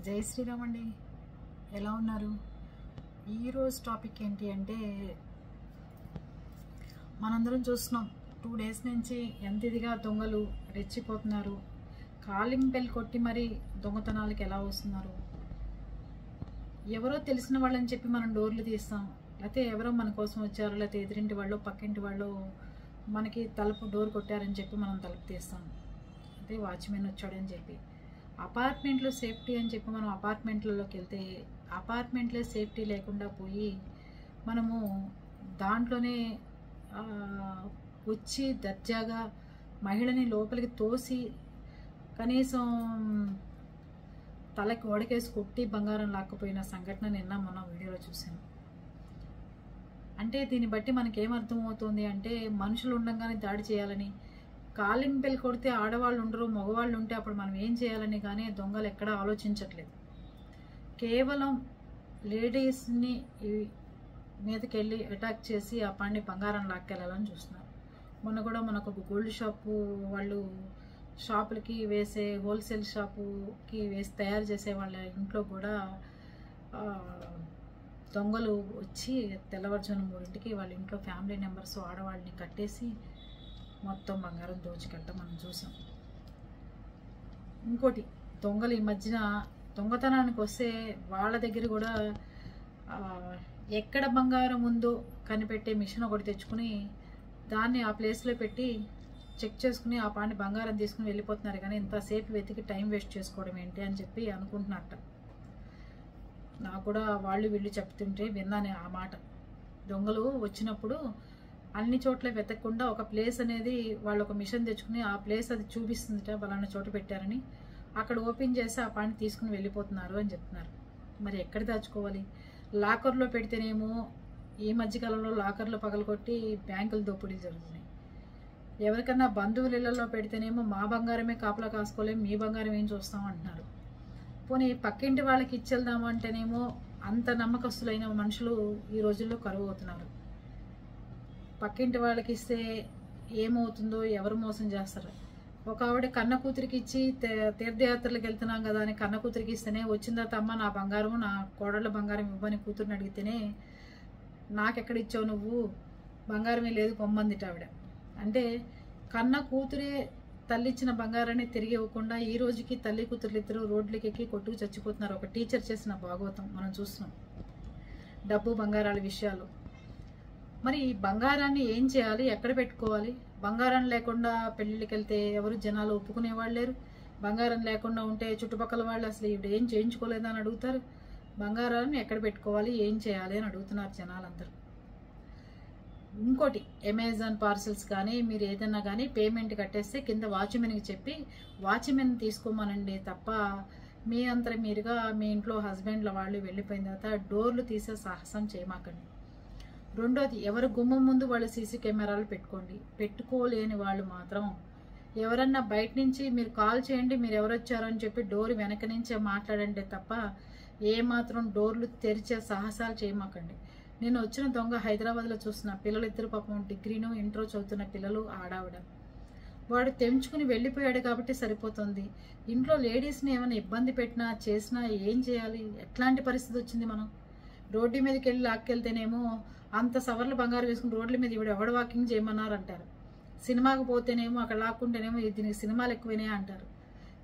జై శ్రీరామ్ అండి. ఎలా ఉన్నారు? ఈరోజు టాపిక్ ఏంటి అంటే, మనందరం చూస్తున్నాం 2 డేస్ నుంచి ఎంత ఇదిగా దొంగలు రెచ్చిపోతున్నారు. కాలింగ్ బెల్ కొట్టి మరీ దొంగతనాలకు ఎలా వస్తున్నారు. ఎవరో తెలిసిన వాళ్ళని చెప్పి మనం డోర్లు తీస్తాం, లేకపోతే ఎవరో మన కోసం వచ్చారో, లేకపోతే ఎదురింటి వాళ్ళు పక్కింటి వాళ్ళు మనకి తలుపు డోర్ కొట్టారని చెప్పి మనం తలుపు తీస్తాం, అంటే వాచ్మెన్ వచ్చాడని చెప్పి. అపార్ట్మెంట్లో సేఫ్టీ అని చెప్పి మనం అపార్ట్మెంట్లలోకి వెళ్తే అపార్ట్మెంట్లో సేఫ్టీ లేకుండా పోయి మనము దాంట్లోనే వచ్చి దర్జాగా మహిళని లోపలికి తోసి కనీసం తలకి ఓడకేసి కొట్టి బంగారం లాక్కపోయిన సంఘటన నిన్న మొన్న వీడియోలో చూసాను. అంటే దీన్ని బట్టి మనకేమర్థమవుతుంది అంటే, మనుషులు ఉండగానే దాడి చేయాలని, కాలింగ్ బెల్ కొడితే ఆడవాళ్ళు ఉండరు మగవాళ్ళు ఉంటే అప్పుడు మనం ఏం చేయాలని కానీ దొంగలు ఎక్కడా ఆలోచించట్లేదు. కేవలం లేడీస్ని మీదకి వెళ్ళి అటాక్ చేసి ఆ పండి బంగారం లాక్కెళ్ళాలని చూస్తున్నారు. మొన్న కూడా మనకు ఒక గోల్డ్ షాపు వాళ్ళు షాపులకి వేసే హోల్సేల్ షాపుకి వేసి తయారు చేసే వాళ్ళ ఇంట్లో కూడా దొంగలు వచ్చి తెల్లవారుజామున 3ంటికి వాళ్ళ ఇంట్లో ఫ్యామిలీ మెంబర్స్ ఆడవాళ్ళని కట్టేసి మొత్తం బంగారం దోచుకెళ్ళటం మనం చూసాం. ఇంకోటి, దొంగలు ఈ మధ్యన దొంగతనానికి వస్తే వాళ్ళ దగ్గర కూడా ఎక్కడ బంగారం ఉందో కనిపెట్టే మిషన్ ఒకటి తెచ్చుకుని దాన్ని ఆ ప్లేస్లో పెట్టి చెక్ చేసుకుని ఆ పాని బంగారం తీసుకుని వెళ్ళిపోతున్నారు. కానీ ఇంతసేపు వెతికి టైం వేస్ట్ చేసుకోవడం ఏంటి అని చెప్పి అనుకుంటున్నట్ట. నాకు కూడా వాళ్ళు వీళ్ళు చెప్తుంటే విన్నాను ఆ మాట. దొంగలు వచ్చినప్పుడు అన్ని చోట్ల వెతకకుండా ఒక ప్లేస్ అనేది వాళ్ళు ఒక మిషన్ తెచ్చుకుని ఆ ప్లేస్ అది చూపిస్తుందిట, బలానా చోట పెట్టారని అక్కడ ఓపెన్ చేసి ఆ పాని తీసుకుని వెళ్ళిపోతున్నారు అని చెప్తున్నారు. మరి ఎక్కడ దాచుకోవాలి? లాకర్లో పెడితేనేమో ఈ మధ్యకాలంలో లాకర్లు పగలగొట్టి బ్యాంకులు దోపిడీ జరుగుతున్నాయి. ఎవరికన్నా బంధువుల ఇళ్లలో పెడితేనేమో మా బంగారమే కాపలా కాసుకోలేము, మీ బంగారం ఏం చూస్తాం అంటున్నారు. పోనీ పక్కింటి వాళ్ళకి ఇచ్చేద్దాము అంటేనేమో అంత నమ్మకస్తులైన మనుషులు ఈ రోజుల్లో కరువు అవుతున్నారు. పక్కింటి వాళ్ళకి ఇస్తే ఏమవుతుందో ఎవరు మోసం చేస్తారు. ఒక ఆవిడ కన్న కూతురికి ఇచ్చి తీర్థయాత్రలకు వెళ్తున్నాం కదా అని కన్న కూతురికి ఇస్తేనే వచ్చిన తర్వాత అమ్మ నా బంగారం నా కోడళ్ళ బంగారం ఇవ్వని కూతురుని అడిగితేనే నాకెక్కడ ఇచ్చావు నువ్వు, బంగారమే లేదు పొమ్మందిట ఆవిడ. అంటే కన్న కూతురే తల్లిచ్చిన బంగారాన్ని తిరిగి ఇవ్వకుండా ఈ రోజుకి తల్లి కూతురు ఇద్దరు రోడ్లకి ఎక్కి కొట్టుకు చచ్చిపోతున్నారు. ఒక టీచర్ చేసిన భాగవతం మనం చూస్తున్నాం, డబ్బు బంగారాల విషయాలు. మరి ఈ బంగారాన్ని ఏం చేయాలి, ఎక్కడ పెట్టుకోవాలి? బంగారం లేకుండా పెళ్ళిళ్ళకి వెళ్తే ఎవరు జనాలు ఒప్పుకునేవాళ్ళు లేరు. బంగారం లేకుండా ఉంటే చుట్టుపక్కల వాళ్ళు అసలు ఇవి ఏం చేయించుకోలేదా అని అడుగుతారు. బంగారాన్ని ఎక్కడ పెట్టుకోవాలి, ఏం చేయాలి అని అడుగుతున్నారు జనాలందరూ. ఇంకోటి, అమెజాన్ పార్సల్స్ కానీ మీరు ఏదన్నా కానీ పేమెంట్ కట్టేస్తే కింద వాచ్మెన్కి చెప్పి వాచ్మెన్ తీసుకోమనండి తప్ప మీ అంతరం మీరుగా మీ ఇంట్లో హస్బెండ్ల వాళ్ళు వెళ్ళిపోయిన తర్వాత డోర్లు తీసే సాహసం చేయమాకండి. రెండోది, ఎవరు గుమ్మం ముందు వాళ్ళు సీసీ కెమెరాలు పెట్టుకోండి. పెట్టుకోలేని వాళ్ళు మాత్రం ఎవరన్నా బయట నుంచి మీరు కాల్ చేయండి, మీరు ఎవరు వచ్చారో అని చెప్పి డోర్ వెనక నుంచే మాట్లాడండి తప్ప ఏమాత్రం డోర్లు తెరిచే సాహసాలు చేయమాకండి. నేను వచ్చిన దొంగ హైదరాబాద్లో చూసిన పిల్లలు ఇద్దరు పాపం డిగ్రీను ఇంట్రో చదువుతున్న పిల్లలు ఆడావిడ. వాడు తెంచుకుని వెళ్ళిపోయాడు కాబట్టి సరిపోతుంది. ఇంట్లో లేడీస్ని ఏమైనా ఇబ్బంది పెట్టినా చేసినా ఏం చేయాలి? ఎట్లాంటి పరిస్థితి వచ్చింది? మనం రోడ్డు మీదకి వెళ్ళి లాక్కెళ్తేనేమో అంత సవర్లు బంగారు వేసుకుని రోడ్ల మీద ఇవిడ ఎవడ వాకింగ్ చేయమన్నారు అంటారు. సినిమాకి పోతేనేమో అక్కడ లాక్కుంటేనేమో దీనికి సినిమాలు ఎక్కువనే అంటారు.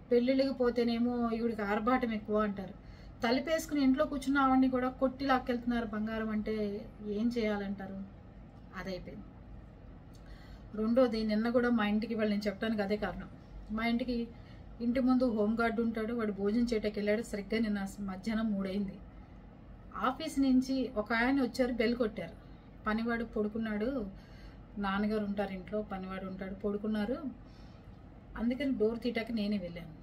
పెళ్ళిళ్ళకి పోతేనేమో ఈవిడికి ఆర్భాటం ఎక్కువ అంటారు. తలిపేసుకుని ఇంట్లో కూర్చున్న ఆవిడ్ని కూడా కొట్టి లాక్కెళ్తున్నారు బంగారం అంటే ఏం చేయాలంటారు? అదైపోయింది. రెండోది, నిన్న కూడా మా ఇంటికి వాళ్ళు నేను చెప్పడానికి అదే కారణం. మా ఇంటి ముందు హోంగార్డ్ ఉంటాడు, వాడు భోజనం చేయటానికి వెళ్ళాడు. సరిగ్గా నిన్న మధ్యాహ్నం 3 అయింది. ఆఫీస్ నుంచి ఒక ఆయన వచ్చారు, బెల్ కొట్టారు. పనివాడు పడుకున్నాడు, నాన్నగారు ఉంటారు ఇంట్లో, పనివాడు ఉంటాడు, పడుకున్నారు. అందుకని డోర్ తీయటానికి నేనే వెళ్ళాను.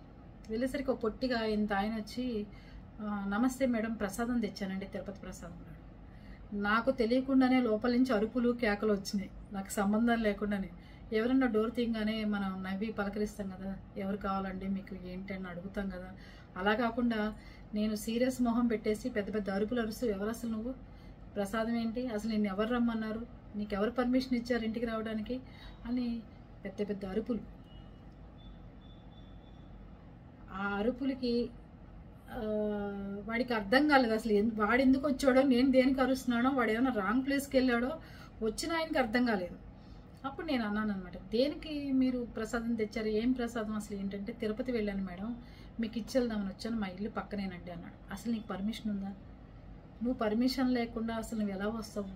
వెళ్ళేసరికి ఒక పొట్టిగా ఇంత ఆయన వచ్చి నమస్తే మేడం, ప్రసాదం తెచ్చానండి, తిరుపతి ప్రసాదం. నాకు తెలియకుండానే లోపల నుంచి అరుపులు కేకలు వచ్చినాయి, నాకు సంబంధం లేకుండానే. ఎవరన్నా డోర్ తీయగానే మనం నవ్వి పలకరిస్తాం కదా, ఎవరు కావాలండి మీకు ఏంటి అని అడుగుతాం కదా. అలా కాకుండా నేను సీరియస్ మొహం పెట్టేసి పెద్ద పెద్ద అరుపులు అరుస్తూ, ఎవరు అసలు నువ్వు, ప్రసాదం ఏంటి, అసలు నిన్ను ఎవరు రమ్మన్నారు, నీకు ఎవరు పర్మిషన్ ఇచ్చారు ఇంటికి రావడానికి అని పెద్ద పెద్ద అరుపులు. ఆ అరుపులకి వాడికి అర్థం కాలేదు అసలు వాడు ఎందుకు వచ్చాడో, నేను దేనికి అరుస్తున్నాడో, వాడు ఏమైనా రాంగ్ ప్లేస్కి వెళ్ళాడో వచ్చిన ఆయనకి అర్థం కాలేదు. అప్పుడు నేను అన్నాను అనమాట, దేనికి మీరు ప్రసాదం తెచ్చారు, ఏం ప్రసాదం అసలు ఏంటంటే, తిరుపతి వెళ్ళాను మేడం, మీకు ఇచ్చేద్దామని వచ్చాను, మా ఇల్లు పక్కనేనండి అన్నాడు. అసలు నీకు పర్మిషన్ ఉందా? నువ్వు పర్మిషన్ లేకుండా అసలు నువ్వు ఎలా వస్తావు?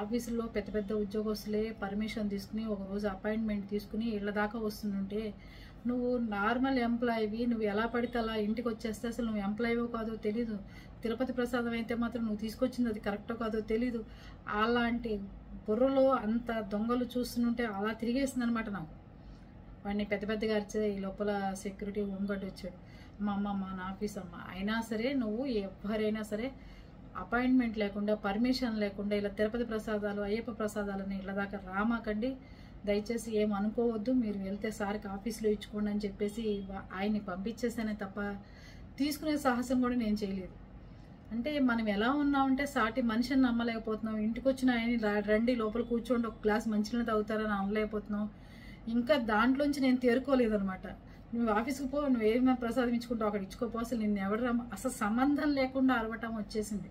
ఆఫీసులో పెద్ద పెద్ద ఉద్యోగస్తులే పర్మిషన్ తీసుకుని ఒకరోజు అపాయింట్మెంట్ తీసుకుని ఇళ్ళ దాకా వస్తుంటే, నువ్వు నార్మల్ ఎంప్లాయీవి, నువ్వు ఎలా పడితే అలా ఇంటికి వచ్చేస్తే అసలు నువ్వు ఎంప్లాయీవో కాదో తెలీదు. తిరుపతి ప్రసాదం అయితే మాత్రం నువ్వు తీసుకొచ్చింది అది కరెక్టో కాదో తెలీదు. అలాంటి బుర్రలో అంత దొంగలు చూస్తుంటే అలా తిరిగేసింది అనమాట నాకు. వాడిని పెద్ద పెద్దగా అరిచే ఈ లోపల సెక్యూరిటీ హోంగార్డ్ వచ్చాడు. మా అమ్మ నా ఆఫీస్ అమ్మ, అయినా సరే నువ్వు ఎవరైనా సరే అపాయింట్మెంట్ లేకుండా పర్మిషన్ లేకుండా ఇలా తిరుపతి ప్రసాదాలు అయ్యప్ప ప్రసాదాలని ఇళ్ళ దాకా రామాకండి, దయచేసి ఏం అనుకోవద్దు, మీరు వెళ్తే సార్కి ఆఫీస్లో ఇచ్చుకోండి అని చెప్పేసి ఆయన్ని పంపించేసానే తప్ప తీసుకునే సాహసం కూడా నేను చేయలేదు. అంటే మనం ఎలా ఉన్నామంటే సాటి మనిషిని నమ్మలేకపోతున్నాం. ఇంటికి వచ్చిన ఆయన రండి లోపల కూర్చోండి ఒక గ్లాస్ మంచినీళ్ళు తాగుతారని అనలేకపోతున్నాం. ఇంకా దాంట్లోంచి నేను తేరుకోలేదనమాట. నువ్వు ఆఫీస్కి పో, నువ్వు ఏమైనా ప్రసాదం ఇచ్చుకుంటావు అక్కడ ఇచ్చుకోపో, అసలు నేను ఎవరు అసలు సంబంధం లేకుండా అరవటం వచ్చేసింది.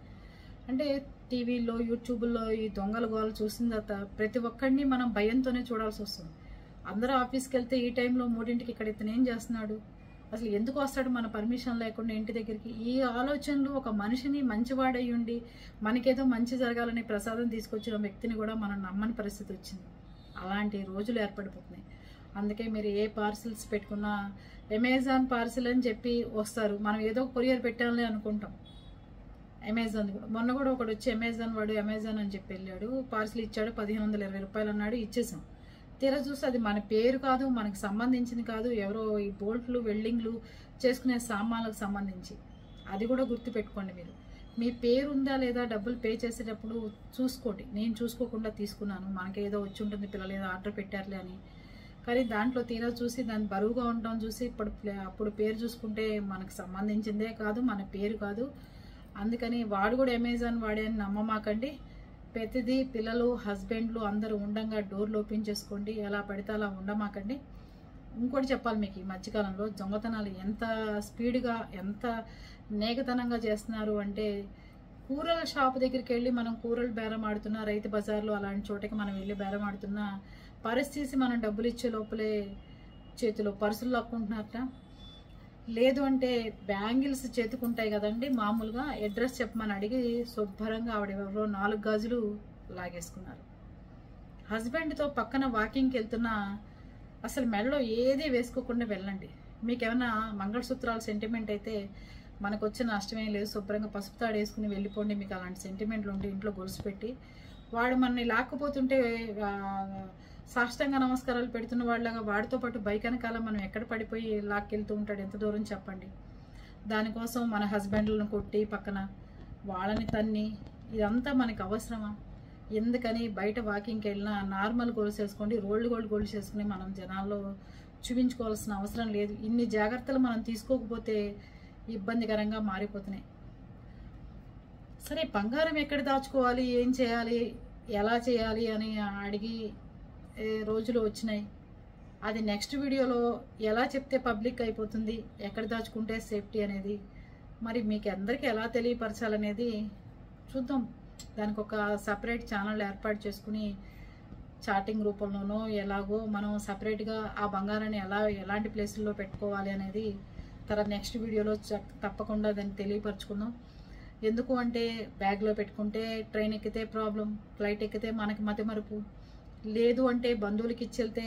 అంటే టీవీలో యూట్యూబ్లో ఈ దొంగల గోలు చూసిన తర్వాత ప్రతి ఒక్కడిని మనం భయంతోనే చూడాల్సి వస్తుంది. అందరూ ఆఫీస్కి వెళ్తే ఈ టైంలో 3ంటికి ఇక్కడ ఇతను ఏం చేస్తున్నాడు, అసలు ఎందుకు వస్తాడు మన పర్మిషన్ లేకుండా ఇంటి దగ్గరికి? ఈ ఆలోచనలు ఒక మనిషిని మంచివాడై ఉండి మనకేదో మంచి జరగాలని ప్రసాదం తీసుకొచ్చిన వ్యక్తిని కూడా మనం నమ్మని పరిస్థితి వచ్చింది. అలాంటి రోజులు ఏర్పడిపోతున్నాయి. అందుకే మీరు ఏ పార్సిల్స్ పెట్టుకున్నా అమెజాన్ పార్సిల్ అని చెప్పి వస్తారు, మనం ఏదో కొరియర్ పెట్టాలని అనుకుంటాం. అమెజాన్ కూడా మొన్న కూడా ఒకడు వచ్చి అమెజాన్ అని చెప్పి వెళ్ళాడు, పార్సిల్ ఇచ్చాడు, 1520 రూపాయలు అన్నాడు, ఇచ్చేసాం. తీరా చూస్తే అది మన పేరు కాదు, మనకు సంబంధించింది కాదు, ఎవరో ఈ బోల్ట్లు వెల్డింగ్లు చేసుకునే సామాన్లకు సంబంధించి. అది కూడా గుర్తుపెట్టుకోండి. మీరు మీ పేరు ఉందా లేదా డబ్బులు పే చేసేటప్పుడు చూసుకోండి. నేను చూసుకోకుండా తీసుకున్నాను, మనకేదో వచ్చి ఉంటుంది, పిల్లలు ఏదో ఆర్డర్ పెట్టారులే అని. కానీ దాంట్లో తీరా చూసి దాన్ని బరువుగా ఉండటం చూసి అప్పుడు పేరు చూసుకుంటే మనకు సంబంధించిందే కాదు, మన పేరు కాదు. అందుకని వాడు కూడా అమెజాన్ వాడే అని నమ్మమాకండి. ప్రతిదీ పిల్లలు హస్బెండ్లు అందరూ ఉండంగా డోర్లు ఓపెన్ చేసుకోండి, ఎలా పడితే అలా ఉండమాకండి. ఇంకోటి చెప్పాలి మీకు, ఈ మధ్యకాలంలో దొంగతనాలు ఎంత స్పీడ్గా ఎంత నేగతనంగా చేస్తున్నారు అంటే, కూరల షాప్ దగ్గరికి వెళ్ళి మనం కూరలు బేరం ఆడుతున్నా, రైతు బజార్లో అలాంటి చోటకి మనం వెళ్ళి బేరం ఆడుతున్నా పరిస్థితి మనం డబ్బులు ఇచ్చే లోపలే చేతిలో పర్సులు లాక్కుంటున్నారట. లేదు అంటే బ్యాంగిల్స్ చేతుకుంటాయి కదండి, మామూలుగా అడ్రస్ చెప్పమని అడిగి శుభ్రంగా ఆవిడెవరో 4 గాజులు లాగేసుకున్నారు. హస్బెండ్తో పక్కన వాకింగ్కి వెళ్తున్నా అసలు మెడలో ఏది వేసుకోకుండా వెళ్ళండి. మీకేమైనా మంగళసూత్రాలు సెంటిమెంట్ అయితే మనకు వచ్చిన నష్టమేం లేదు, శుభ్రంగా పసుపు తాడు వేసుకుని వెళ్ళిపోండి. మీకు అలాంటి సెంటిమెంట్లు ఉంటే ఇంట్లో గొలుసు పెట్టి, వాడు మనని లాక్కపోతుంటే సాష్టాంగ నమస్కారాలు పెడుతున్న వాళ్ళగా వాడితో పాటు బైక్ వెనకాల మనం ఎక్కడ పడిపోయి లాక్కెళ్తూ ఉంటాడు, ఎంత దూరం చెప్పండి. దానికోసం మన హస్బెండ్లను కొట్టి పక్కన వాళ్ళని తన్ని ఇదంతా మనకు అవసరమా? ఎందుకని బయట వాకింగ్కి వెళ్ళినా నార్మల్ గోల్స్ వేసుకోండి, రోల్డ్ గోల్డ్ గోల్స్ వేసుకుని మనం జనాల్లో చూపించుకోవాల్సిన అవసరం లేదు. ఇన్ని జాగ్రత్తలు మనం తీసుకోకపోతే ఇబ్బందికరంగా మారిపోతున్నాయి. సరే, బంగారం ఎక్కడ దాచుకోవాలి, ఏం చేయాలి, ఎలా చేయాలి అని అడిగి రోజులు వచ్చినాయి. అది నెక్స్ట్ వీడియోలో ఎలా చెప్తే పబ్లిక్ అయిపోతుంది, ఎక్కడ దాచుకుంటే సేఫ్టీ అనేది మరి మీకు అందరికీ ఎలా తెలియపరచాలనేది చూద్దాం. దానికి ఒక సపరేట్ ఛానల్ ఏర్పాటు చేసుకుని చాటింగ్ రూపంలోనో ఎలాగో మనం సపరేట్గా ఆ బంగారాన్ని ఎలాంటి ప్లేసుల్లో పెట్టుకోవాలి అనేది తర్వాత నెక్స్ట్ వీడియోలో తప్పకుండా దాన్ని తెలియపరచుకుందాం. ఎందుకు అంటే బ్యాగ్లో పెట్టుకుంటే ట్రైన్ ఎక్కితే ప్రాబ్లం, ఫ్లైట్ ఎక్కితే మనకి మతిమరుపు, లేదు అంటే బంధువులకి ఇచ్చెళ్తే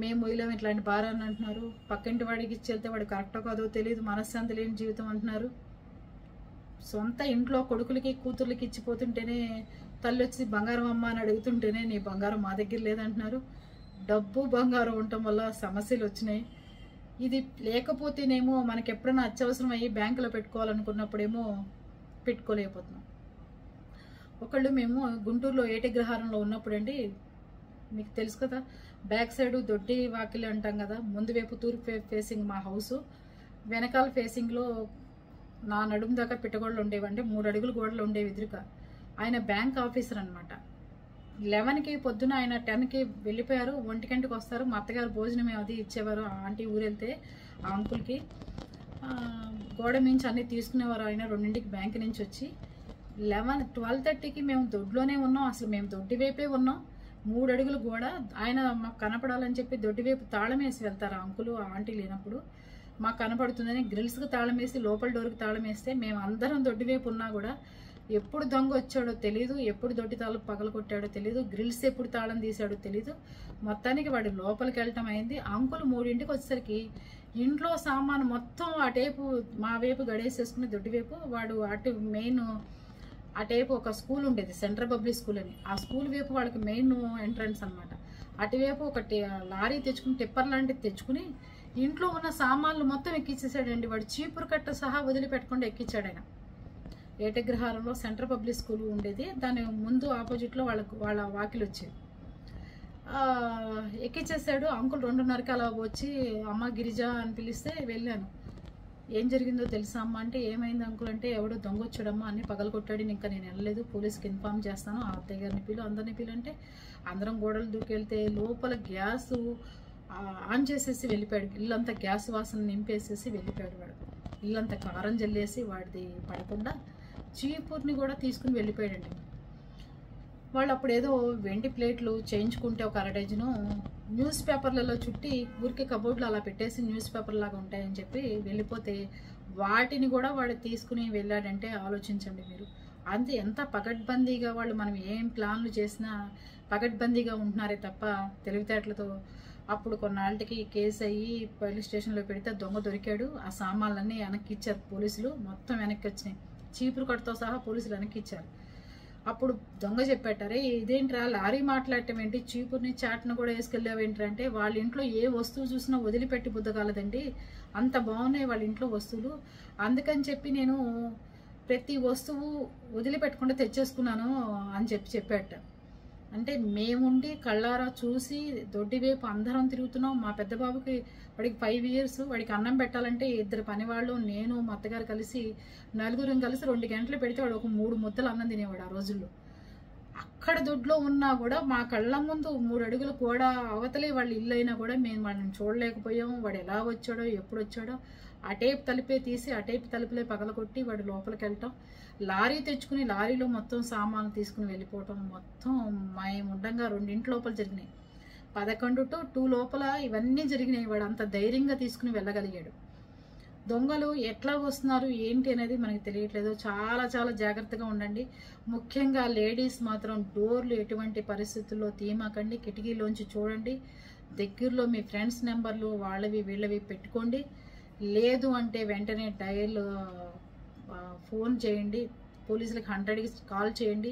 మేము ఇలా ఇట్లాంటి భారాన్ని అంటున్నారు, పక్కింటి వాడికి ఇచ్చెళ్తే వాడు కరెక్టో కాదో తెలియదు, మనశ్శాంతి లేని జీవితం అంటున్నారు. సొంత ఇంట్లో కొడుకులకి కూతుర్లకి ఇచ్చిపోతుంటేనే తల్లి వచ్చి బంగారం అమ్మ అని అడుగుతుంటేనే నీ బంగారం మా దగ్గర లేదంటున్నారు. డబ్బు బంగారం ఉండటం వల్ల సమస్యలు వచ్చినాయి. ఇది లేకపోతేనేమో మనకి ఎప్పుడైనా అత్యవసరం అయ్యి బ్యాంకులో పెట్టుకోవాలనుకున్నప్పుడేమో పెట్టుకోలేకపోతున్నాం. ఒకళ్ళు మేము గుంటూరులో ఏటిగ్రహారంలో ఉన్నప్పుడు అండి, మీకు తెలుసు కదా, బ్యాక్ సైడ్ దొడ్డి వాకిలి అంటాం కదా, ముందు వైపు తూర్పు ఫేసింగ్ మా హౌస్, వెనకాల ఫేసింగ్లో నా నడుము దాకా పిట్టగోడలు ఉండేవండి, 3 అడుగులు గోడలు ఉండేవి ఎదురుగా. ఆయన బ్యాంక్ ఆఫీసర్ అనమాట. 11కి పొద్దున ఆయన 10కి వెళ్ళిపోయారు, 1 గంటకి వస్తారు. మా అత్తగారు భోజనం అది ఇచ్చేవారు, ఆంటీ ఊరెళ్తే ఆ అంకుల్కి. గోడ మించి అన్నీ తీసుకునేవారు. ఆయన 2ంటికి బ్యాంక్ నుంచి వచ్చి 12:30కి మేము దొడ్లోనే ఉన్నాం. అసలు మేము దొడ్డి వైపే ఉన్నాం. 3 అడుగులు గోడ. ఆయన మాకు కనపడాలని చెప్పి దొడ్డి వైపు తాళం వేసి వెళ్తారు. అంకులు ఆంటీ లేనప్పుడు మాకు కనపడుతుందని గ్రిల్స్కి తాళం వేసి లోపల డోర్కి తాళం వేస్తే మేము అందరం దొడ్డి వైపు ఉన్నా కూడా ఎప్పుడు దొంగ వచ్చాడో తెలీదు, ఎప్పుడు దొడ్డి తాళం పగలగొట్టాడో తెలీదు, గ్రిల్స్ ఎప్పుడు తాళం తీసాడో తెలీదు. మొత్తానికి వాడు లోపలికి వెళ్ళటం అయింది. అంకులు 3ంటికి వచ్చేసరికి ఇంట్లో సామాను మొత్తం అటేపు మా వైపు గడేసేసుకుని దొడ్డి వైపు, వాడు అటు మెయిన్ అటేపు ఒక స్కూల్ ఉండేది, సెంట్రల్ పబ్లిక్ స్కూల్ అని. ఆ స్కూల్ వైపు వాళ్ళకి మెయిన్ ఎంట్రన్స్ అనమాట. అటువైపు ఒక లారీ తెచ్చుకుని టిప్పర్ లాంటిది తెచ్చుకుని ఇంట్లో ఉన్న సామాన్లు మొత్తం ఎక్కించేసాడండి. వాడు చీపురు కట్ట సహా వదిలిపెట్టకుండా ఎక్కించాడు ఆయన. ఏటగ్రహారంలో సెంట్రల్ పబ్లిక్ స్కూల్ ఉండేది, దాని ముందు ఆపోజిట్లో వాళ్ళ వాకిలు వచ్చేది. ఎక్కించేసాడు. అంకుల్ 2:30కి అలా వచ్చి అమ్మ గిరిజ అని పిలిస్తే వెళ్ళాను. ఏం జరిగిందో తెలుసా అమ్మ అంటే, ఏమైంది అంకుల్ అంటే, ఎవడో దొంగ వచ్చాడమ్మా, అన్ని పగలగొట్టాడు, ఇంకా నేను వెళ్ళలేదు, పోలీస్కి ఇన్ఫార్మ్ చేస్తాను, ఆ అత్తయ్య గారిని పిలు, అందరిని పిలు అంటే అందరం గోడలు దూకెళ్తే లోపల గ్యాసు ఆన్ చేసేసి వెళ్ళిపోయాడు. ఇల్లంతా గ్యాస్ వాసన నింపేసేసి వెళ్ళిపోయాడు వాడు. ఇల్లంతా కారం జల్లేసి వాడిది పడకుండా చీపుర్ని కూడా తీసుకుని వెళ్ళిపోయాడండి. వాళ్ళు అప్పుడు ఏదో వెండి ప్లేట్లు చేయించుకుంటే ఒక 1/2 డజను న్యూస్ పేపర్లలో చుట్టి ఊరికి కబోర్డ్లో అలా పెట్టేసి న్యూస్ పేపర్ లాగా ఉంటాయని చెప్పి వెళ్ళిపోతే వాటిని కూడా వాడు తీసుకుని వెళ్ళాడంటే ఆలోచించండి మీరు. అంతే, ఎంత పకడ్బందీగా వాళ్ళు మనం ఏం ప్లాన్లు చేసినా పకడ్బందీగా ఉంటున్నారే తప్ప తెలివితేటలతో. అప్పుడు కొన్నాళ్ళకి కేసు అయ్యి పోలీస్ స్టేషన్లో పెడితే దొంగ దొరికాడు. ఆ సామాన్లన్నీ వెనక్కి ఇచ్చారు పోలీసులు, మొత్తం వెనక్కి వచ్చినాయి, చీపురు కట్టతో సహా పోలీసులు వెనక్కి ఇచ్చారు. అప్పుడు దొంగ చెప్పాటారే, ఇదేంట్రా లారీ మాట్లాడటం ఏంటి, చీపుర్ని చాట్ను కూడా వేసుకెళ్ళావేంట్రా అంటే, వాళ్ళ ఇంట్లో ఏ వస్తువు చూసినా వదిలిపెట్టి బుద్ధగలదండి, అంత బాగున్నాయి వాళ్ళ ఇంట్లో వస్తువులు, అందుకని చెప్పి నేను ప్రతి వస్తువు వదిలిపెట్టకుండా తెచ్చేసుకున్నాను అని చెప్పాట. అంటే మేముండి కళ్ళారా చూసి దొడ్డి వైపు అందరం తిరుగుతున్నాం. మా పెద్ద బాబుకి, వాడికి 5 ఇయర్స్, వాడికి అన్నం పెట్టాలంటే 2 పనివాళ్ళు, నేను మా అత్తగారు కలిసి 4 కలిసి 2 గంటలు పెడితే వాడు ఒక 3 ముద్దలు అన్నం తినేవాడు ఆ రోజుల్లో. అక్కడ దొడ్లో ఉన్నా కూడా మా కళ్ళ ముందు 3 అడుగులు కూడా అవతలే వాళ్ళ ఇల్లు అయినా కూడా మేము వాడిని చూడలేకపోయాము. వాడు ఎలా వచ్చాడో ఎప్పుడు వచ్చాడో. ఆ టేప్ తలుపే తీసి ఆ టేప్ తలుపులే పగలగొట్టి వాడు లోపలికి వెళ్ళటం, లారీ తెచ్చుకుని లారీలో మొత్తం సామాన్లు తీసుకుని వెళ్ళిపోవటం, మొత్తం మేము ఉండంగా 2 లోపల జరిగినాయి. 11 to 2 లోపల ఇవన్నీ జరిగినాయి. వాడు అంత ధైర్యంగా తీసుకుని వెళ్ళగలిగాడు. దొంగలు ఎట్లా వస్తున్నారు ఏంటి అనేది మనకి తెలియట్లేదు. చాలా చాలా జాగ్రత్తగా ఉండండి. ముఖ్యంగా లేడీస్ మాత్రం డోర్లు ఎటువంటి పరిస్థితుల్లో తీయమాకండి. కిటికీలోంచి చూడండి. దగ్గరలో మీ ఫ్రెండ్స్ నెంబర్లు వాళ్ళవి వీళ్ళవి పెట్టుకోండి. లేదు అంటే వెంటనే డయల్ ఫోన్ చేయండి, పోలీసులకు 100కి కాల్ చేయండి.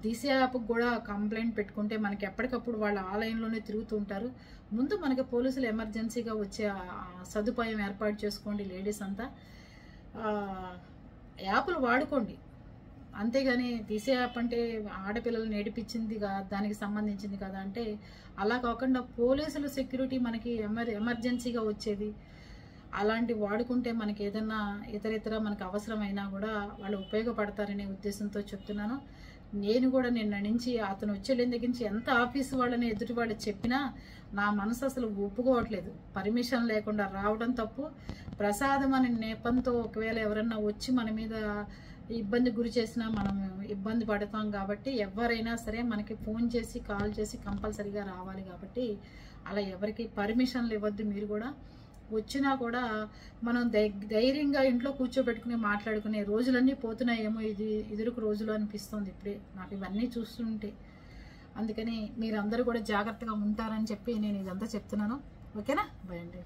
దిశ యాప్కి కూడా కంప్లైంట్ పెట్టుకుంటే మనకి ఎప్పటికప్పుడు వాళ్ళు ఆన్లైన్లోనే తిరుగుతూ ఉంటారు. ముందు మనకి పోలీసులు ఎమర్జెన్సీగా వచ్చే సదుపాయం ఏర్పాటు చేసుకోండి. లేడీస్ అంతా యాప్లు వాడుకోండి, అంతేగాని దిశ యాప్ అంటే ఆడపిల్లలు నేర్పించింది దానికి సంబంధించింది కదా అంటే అలా కాకుండా పోలీసులు సెక్యూరిటీ మనకి ఎమర్జెన్సీగా వచ్చేది అలాంటి వాడుకుంటే మనకి ఏదన్నా ఇతర మనకు అవసరమైనా కూడా వాళ్ళు ఉపయోగపడతారనే ఉద్దేశంతో చెప్తున్నాను. నేను కూడా నిన్న నుంచి అతను వచ్చేళ్ళ దగ్గర నుంచి ఎంత ఆఫీసు వాళ్ళని ఎదుటి వాళ్ళు చెప్పినా నా మనసు అసలు ఒప్పుకోవట్లేదు. పర్మిషన్ లేకుండా రావడం తప్పు. ప్రసాదం అనే నేపంతో ఒకవేళ ఎవరన్నా వచ్చి మన మీద ఇబ్బంది గురి చేసినా మనం ఇబ్బంది పడతాం. కాబట్టి ఎవరైనా సరే మనకి ఫోన్ చేసి కాల్ చేసి కంపల్సరీగా రావాలి. కాబట్టి అలా ఎవరికి పర్మిషన్లు ఇవ్వద్దు. మీరు కూడా వచ్చినా కూడా మనం ధైర్యంగా ఇంట్లో కూర్చోబెట్టుకుని మాట్లాడుకునే రోజులన్నీ పోతున్నాయేమో, ఇది ఎదురుకు రోజులు అనిపిస్తుంది ఇప్పుడే నాకు ఇవన్నీ చూస్తుంటే. అందుకని మీరందరూ కూడా జాగ్రత్తగా ఉంటారని చెప్పి నేను ఇదంతా చెప్తున్నాను. ఓకేనా? బాయ్ అండి.